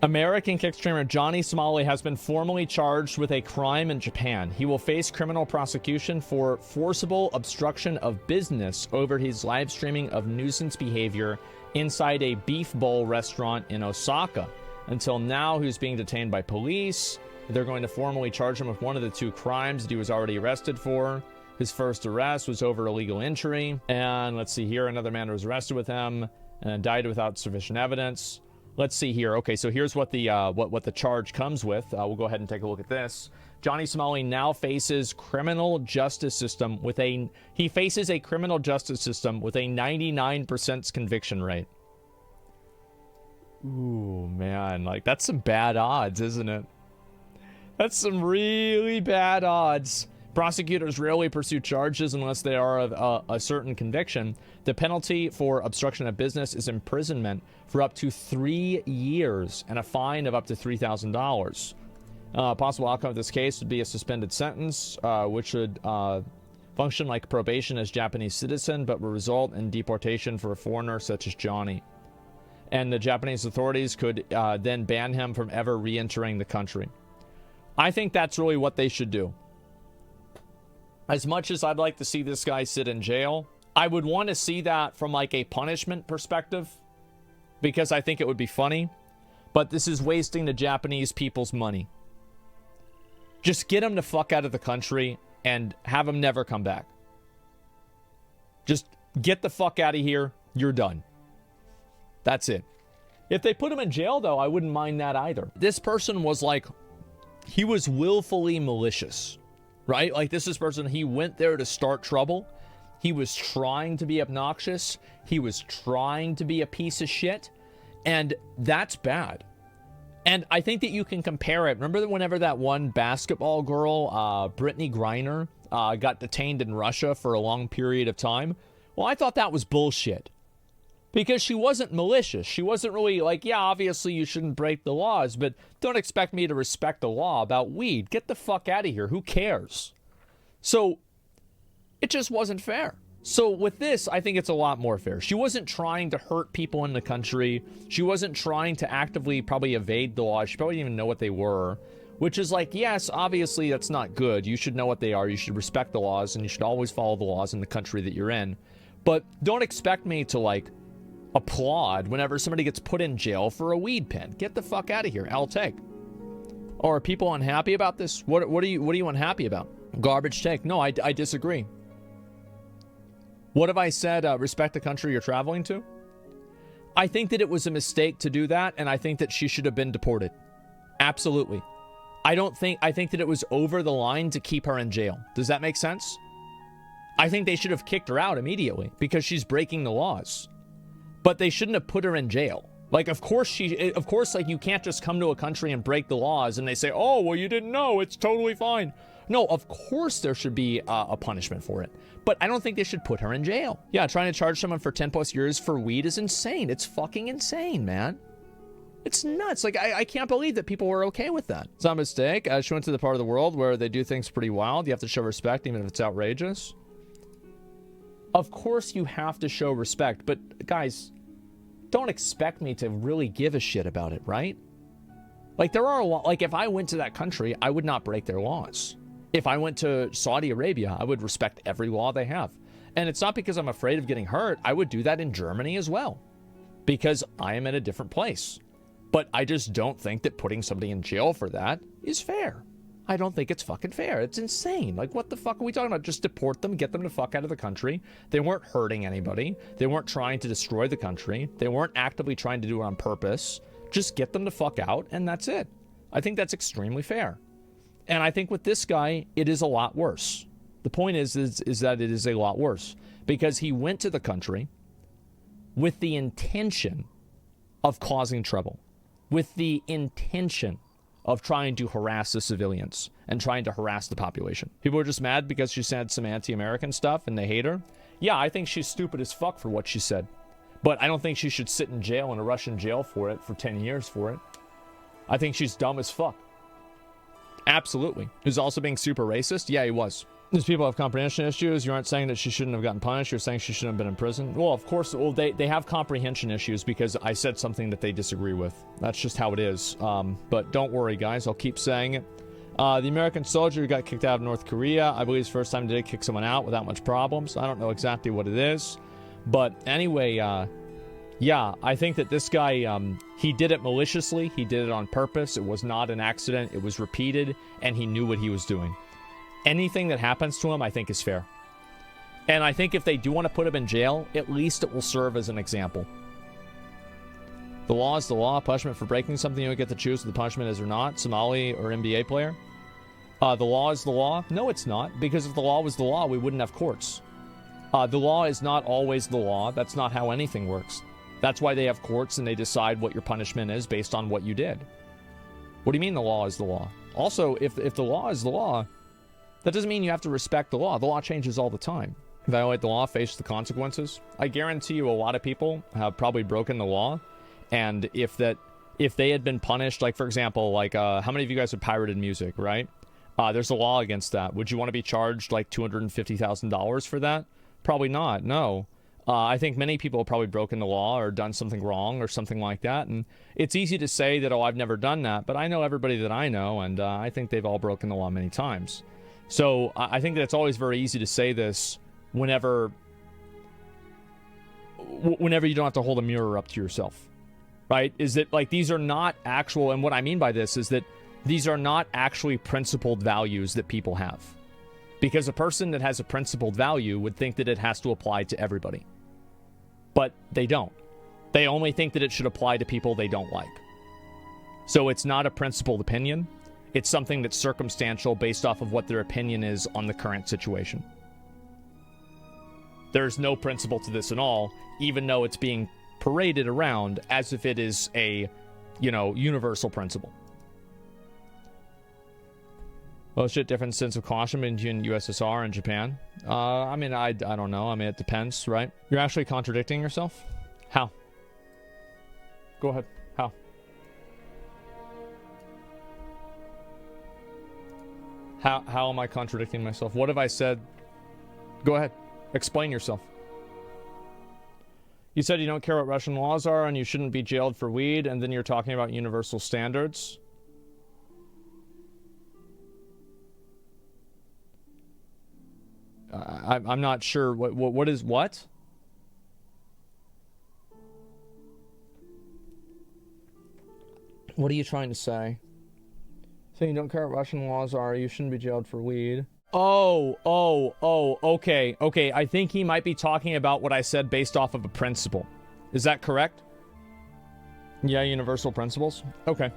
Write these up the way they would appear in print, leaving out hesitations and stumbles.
American kick streamer Johnny Somali has been formally charged with a crime in Japan. He will face criminal prosecution for forcible obstruction of business over his live streaming of nuisance behavior inside a beef bowl restaurant in Osaka. Until now, he was being detained by police. They're going to formally charge him with one of the two crimes that he was already arrested for. His first arrest was over illegal entry. And let's see here, another man was arrested with him and died without sufficient evidence. Let's see here. Okay, so here's what the what the charge comes with. We'll go ahead and take a look at this. Johnny Somali now faces criminal justice system with a 99% conviction rate. Ooh, man, like that's some bad odds, isn't it? That's some really bad odds. Prosecutors rarely pursue charges unless they are of a certain conviction. The penalty for obstruction of business is imprisonment for up to 3 years and a fine of up to $3,000. Possible outcome of this case would be a suspended sentence, which would function like probation as Japanese citizen, but will result in deportation for a foreigner such as Johnny. And the Japanese authorities could then ban him from ever re-entering the country. I think that's really what they should do. As much as I'd like to see this guy sit in jail, I would want to see that from like a punishment perspective, because I think it would be funny. But this is wasting the Japanese people's money. Just get him the fuck out of the country and have him never come back. Just get the fuck out of here. You're done. That's it. If they put him in jail, though, I wouldn't mind that either. This person was like, he was willfully malicious. Right? Like this person, he went there to start trouble. He was trying to be obnoxious. He was trying to be a piece of shit. And that's bad. And I think that you can compare it. Remember that whenever that one basketball girl, Brittany Griner, got detained in Russia for a long period of time? Well, I thought that was bullshit. Because she wasn't malicious. She wasn't really like, yeah, obviously you shouldn't break the laws, but don't expect me to respect the law about weed. Get the fuck out of here. Who cares? So it just wasn't fair. So with this, I think it's a lot more fair. She wasn't trying to hurt people in the country. She wasn't trying to actively probably evade the law. She probably didn't even know what they were, which is like, yes, obviously that's not good. You should know what they are. You should respect the laws, and you should always follow the laws in the country that you're in. But don't expect me to like applaud whenever somebody gets put in jail for a weed pen. Get the fuck out of here. I'll take. Or are people unhappy about this? What are you unhappy about? Garbage take. No, I disagree. What have I said? Respect the country you're traveling to? I think that it was a mistake to do that, and I think that she should have been deported. Absolutely. I think that it was over the line to keep her in jail. Does that make sense? I think they should have kicked her out immediately because she's breaking the laws. But they shouldn't have put her in jail. Like, of course, like, you can't just come to a country and break the laws and they say, oh, well, you didn't know. It's totally fine. No, of course there should be a punishment for it. But I don't think they should put her in jail. Yeah, trying to charge someone for 10 plus years for weed is insane. It's fucking insane, man. It's nuts. Like, I can't believe that people were okay with that. It's not a mistake. She went to the part of the world where they do things pretty wild. You have to show respect even if it's outrageous. Of course you have to show respect, but guys, don't expect me to really give a shit about it, right? Like there are a lot, like if I went to that country, I would not break their laws. If I went to Saudi Arabia, I would respect every law they have. And it's not because I'm afraid of getting hurt. I would do that in Germany as well, because I am in a different place. But I just don't think that putting somebody in jail for that is fair. I don't think it's fucking fair. It's insane. Like, what the fuck are we talking about? Just deport them, get them the fuck out of the country. They weren't hurting anybody. They weren't trying to destroy the country. They weren't actively trying to do it on purpose. Just get them the fuck out, and that's it. I think that's extremely fair. And I think with this guy, it is a lot worse. The point is that it is a lot worse. Because he went to the country with the intention of causing trouble. With the intention of trying to harass the civilians and trying to harass the population. People are just mad because she said some anti-American stuff and they hate her. Yeah, I think she's stupid as fuck for what she said. But I don't think she should sit in jail, in a Russian jail for it, for 10 years for it. I think she's dumb as fuck. Absolutely. He was also being super racist? Yeah, he was. These people have comprehension issues. You aren't saying that she shouldn't have gotten punished. You're saying she shouldn't have been in prison. Well, of course, well, they have comprehension issues because I said something that they disagree with. That's just how it is. But don't worry, guys. I'll keep saying it. The American soldier who got kicked out of North Korea, I believe it's the first time they did kick someone out without much problems. I don't know exactly what it is. But anyway, yeah, I think that this guy, he did it maliciously. He did it on purpose. It was not an accident. It was repeated, and he knew what he was doing. Anything that happens to him, I think, is fair. And I think if they do want to put him in jail, at least it will serve as an example. The law is the law. Punishment for breaking something, you don't get to choose what the punishment is or not. Somali or NBA player. The law is the law. No, it's not. Because if the law was the law, we wouldn't have courts. The law is not always the law. That's not how anything works. That's why they have courts and they decide what your punishment is based on what you did. What do you mean the law is the law? Also, if the law is the law, that doesn't mean you have to respect the law. The law changes all the time. Violate the law, face the consequences. I guarantee you a lot of people have probably broken the law. And if they had been punished, like, for example, like, how many of you guys have pirated music, right? There's a law against that. Would you want to be charged, like, $250,000 for that? Probably not, no. I think many people have probably broken the law or done something wrong or something like that. And it's easy to say that, oh, I've never done that. But I know everybody that I know, and I think they've all broken the law many times. So I think that it's always very easy to say this whenever you don't have to hold a mirror up to yourself, right? Is that, like, these are not actual, and what I mean by this is that these are not actually principled values that people have. Because a person that has a principled value would think that it has to apply to everybody. But they don't. They only think that it should apply to people they don't like. So it's not a principled opinion. It's something that's circumstantial based off of what their opinion is on the current situation. There's no principle to this at all, even though it's being paraded around as if it is a, universal principle. Well, shit, different sense of caution between USSR and Japan. I don't know. It depends, right? You're actually contradicting yourself? How? Go ahead. How? How am I contradicting myself? What have I said? Go ahead. Explain yourself. You said you don't care what Russian laws are and you shouldn't be jailed for weed, and then you're talking about universal standards. I'm not sure. What is what? What are you trying to say? Saying you don't care what Russian laws are, you shouldn't be jailed for weed. Oh, okay. I think he might be talking about what I said based off of a principle. Is that correct? Yeah, universal principles. Okay.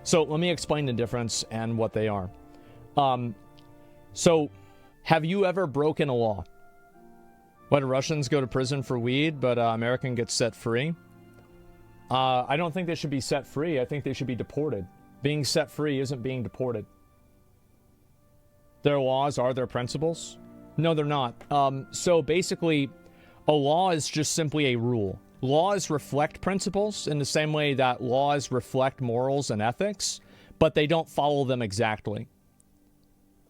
So let me explain the difference and what they are. So have you ever broken a law? When Russians go to prison for weed, but American gets set free? I don't think they should be set free. I think they should be deported. Being set free isn't being deported. Their laws are their principles? No, they're not. So basically, a law is just simply a rule. Laws reflect principles in the same way that laws reflect morals and ethics, but they don't follow them exactly.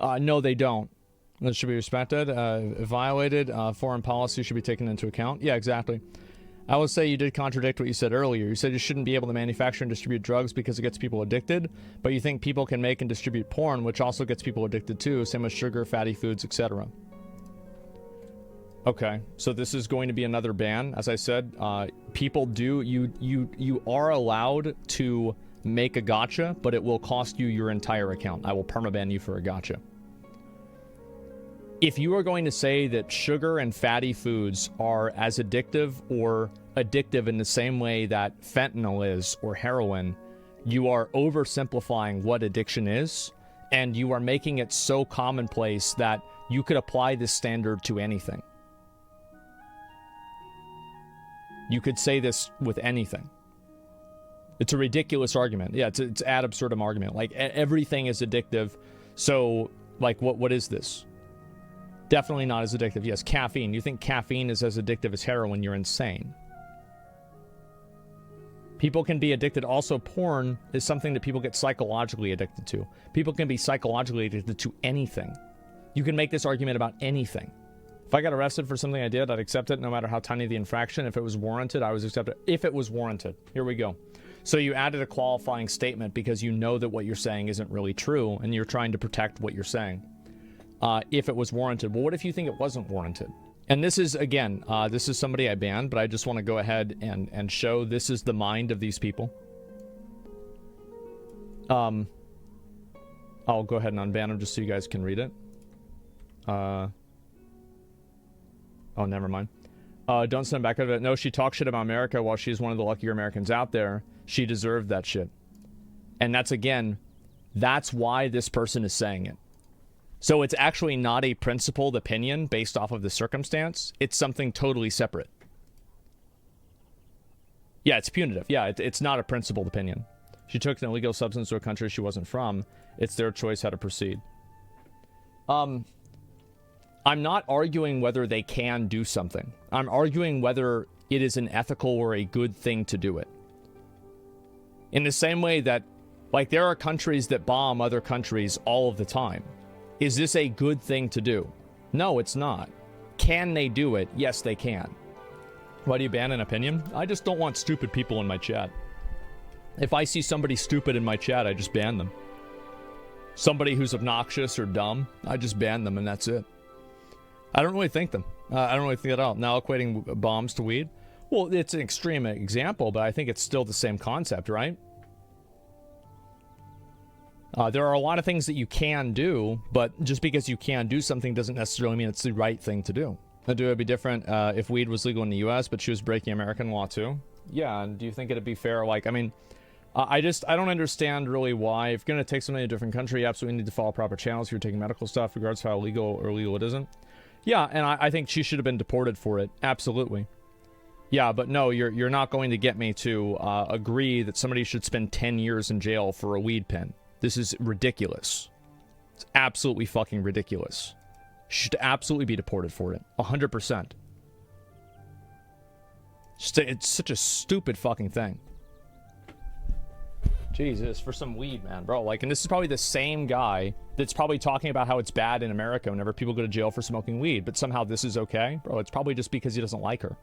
No, they don't. It should be respected. If violated, foreign policy should be taken into account. Yeah, exactly. I will say you did contradict what you said earlier. You said you shouldn't be able to manufacture and distribute drugs because it gets people addicted, but you think people can make and distribute porn, which also gets people addicted too, same with sugar, fatty foods, etc. Okay, so this is going to be another ban. As I said, people do, you are allowed to make a gacha, but it will cost you your entire account. I will permaban you for a gacha. If you are going to say that sugar and fatty foods are as addictive or addictive in the same way that fentanyl is or heroin, you are oversimplifying what addiction is, and you are making it so commonplace that you could apply this standard to anything. You could say this with anything. It's a ridiculous argument. Yeah, it's ad absurdum argument. Like, everything is addictive. So, like, what is this? Definitely not as addictive. Yes, caffeine. You think caffeine is as addictive as heroin? You're insane. People can be addicted. Also, porn is something that people get psychologically addicted to. People can be psychologically addicted to anything. You can make this argument about anything. If I got arrested for something I did, I'd accept it no matter how tiny the infraction. If it was warranted, I would accept it. If it was warranted. Here we go. So you added a qualifying statement because you know that what you're saying isn't really true, and you're trying to protect what you're saying. If it was warranted. Well, what if you think it wasn't warranted? And this is, again, this is somebody I banned, but I just want to go ahead and show this is the mind of these people. I'll go ahead and unban them just so you guys can read it. Oh, never mind. Don't send back out of it. No, she talks shit about America while she's one of the luckier Americans out there. She deserved that shit. And that's, again, that's why this person is saying it. So it's actually not a principled opinion based off of the circumstance. It's something totally separate. Yeah, it's punitive. Yeah, it's not a principled opinion. She took an illegal substance to a country she wasn't from. It's their choice how to proceed. I'm not arguing whether they can do something. I'm arguing whether it is an ethical or a good thing to do it. In the same way that, like, there are countries that bomb other countries all of the time. Is this a good thing to do? No, it's not. Can they do it? Yes, they can. Why do you ban an opinion? I just don't want stupid people in my chat. If I see somebody stupid in my chat, I just ban them. Somebody who's obnoxious or dumb, I just ban them and that's it. I don't really think them. I don't really think at all. Now equating bombs to weed? Well, it's an extreme example, but I think it's still the same concept, right? There are a lot of things that you can do, but just because you can do something doesn't necessarily mean it's the right thing to do. Would it be different if weed was legal in the U.S., but she was breaking American law too? Yeah, and do you think it'd be fair? Like, I mean, I don't understand really why. If you're going to take something to a different country, you absolutely need to follow proper channels if you're taking medical stuff, regardless of how legal or illegal it isn't. Yeah, and I think she should have been deported for it. Absolutely. Yeah, but no, you're not going to get me to agree that somebody should spend 10 years in jail for a weed pen. This is ridiculous. It's absolutely fucking ridiculous. She should absolutely be deported for it. 100%. It's such a stupid fucking thing. Jesus, for some weed, man, bro. Like, and this is probably the same guy that's probably talking about how it's bad in America whenever people go to jail for smoking weed, but somehow this is okay? Bro, it's probably just because he doesn't like her.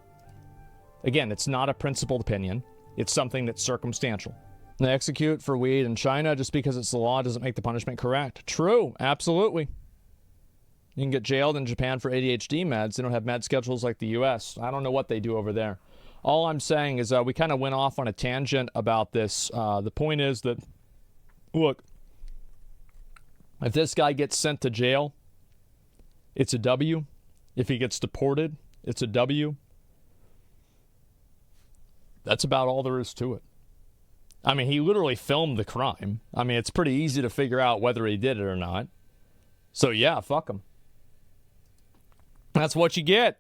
Again, it's not a principled opinion. It's something that's circumstantial. They execute for weed in China just because it's the law doesn't make the punishment correct. True, absolutely. You can get jailed in Japan for ADHD meds. They don't have med schedules like the U.S. I don't know what they do over there. All I'm saying is we kind of went off on a tangent about this. The point is that, look, if this guy gets sent to jail, it's a W. If he gets deported, it's a W. That's about all there is to it. I mean, he literally filmed the crime. I mean, it's pretty easy to figure out whether he did it or not. So, yeah, fuck him. That's what you get.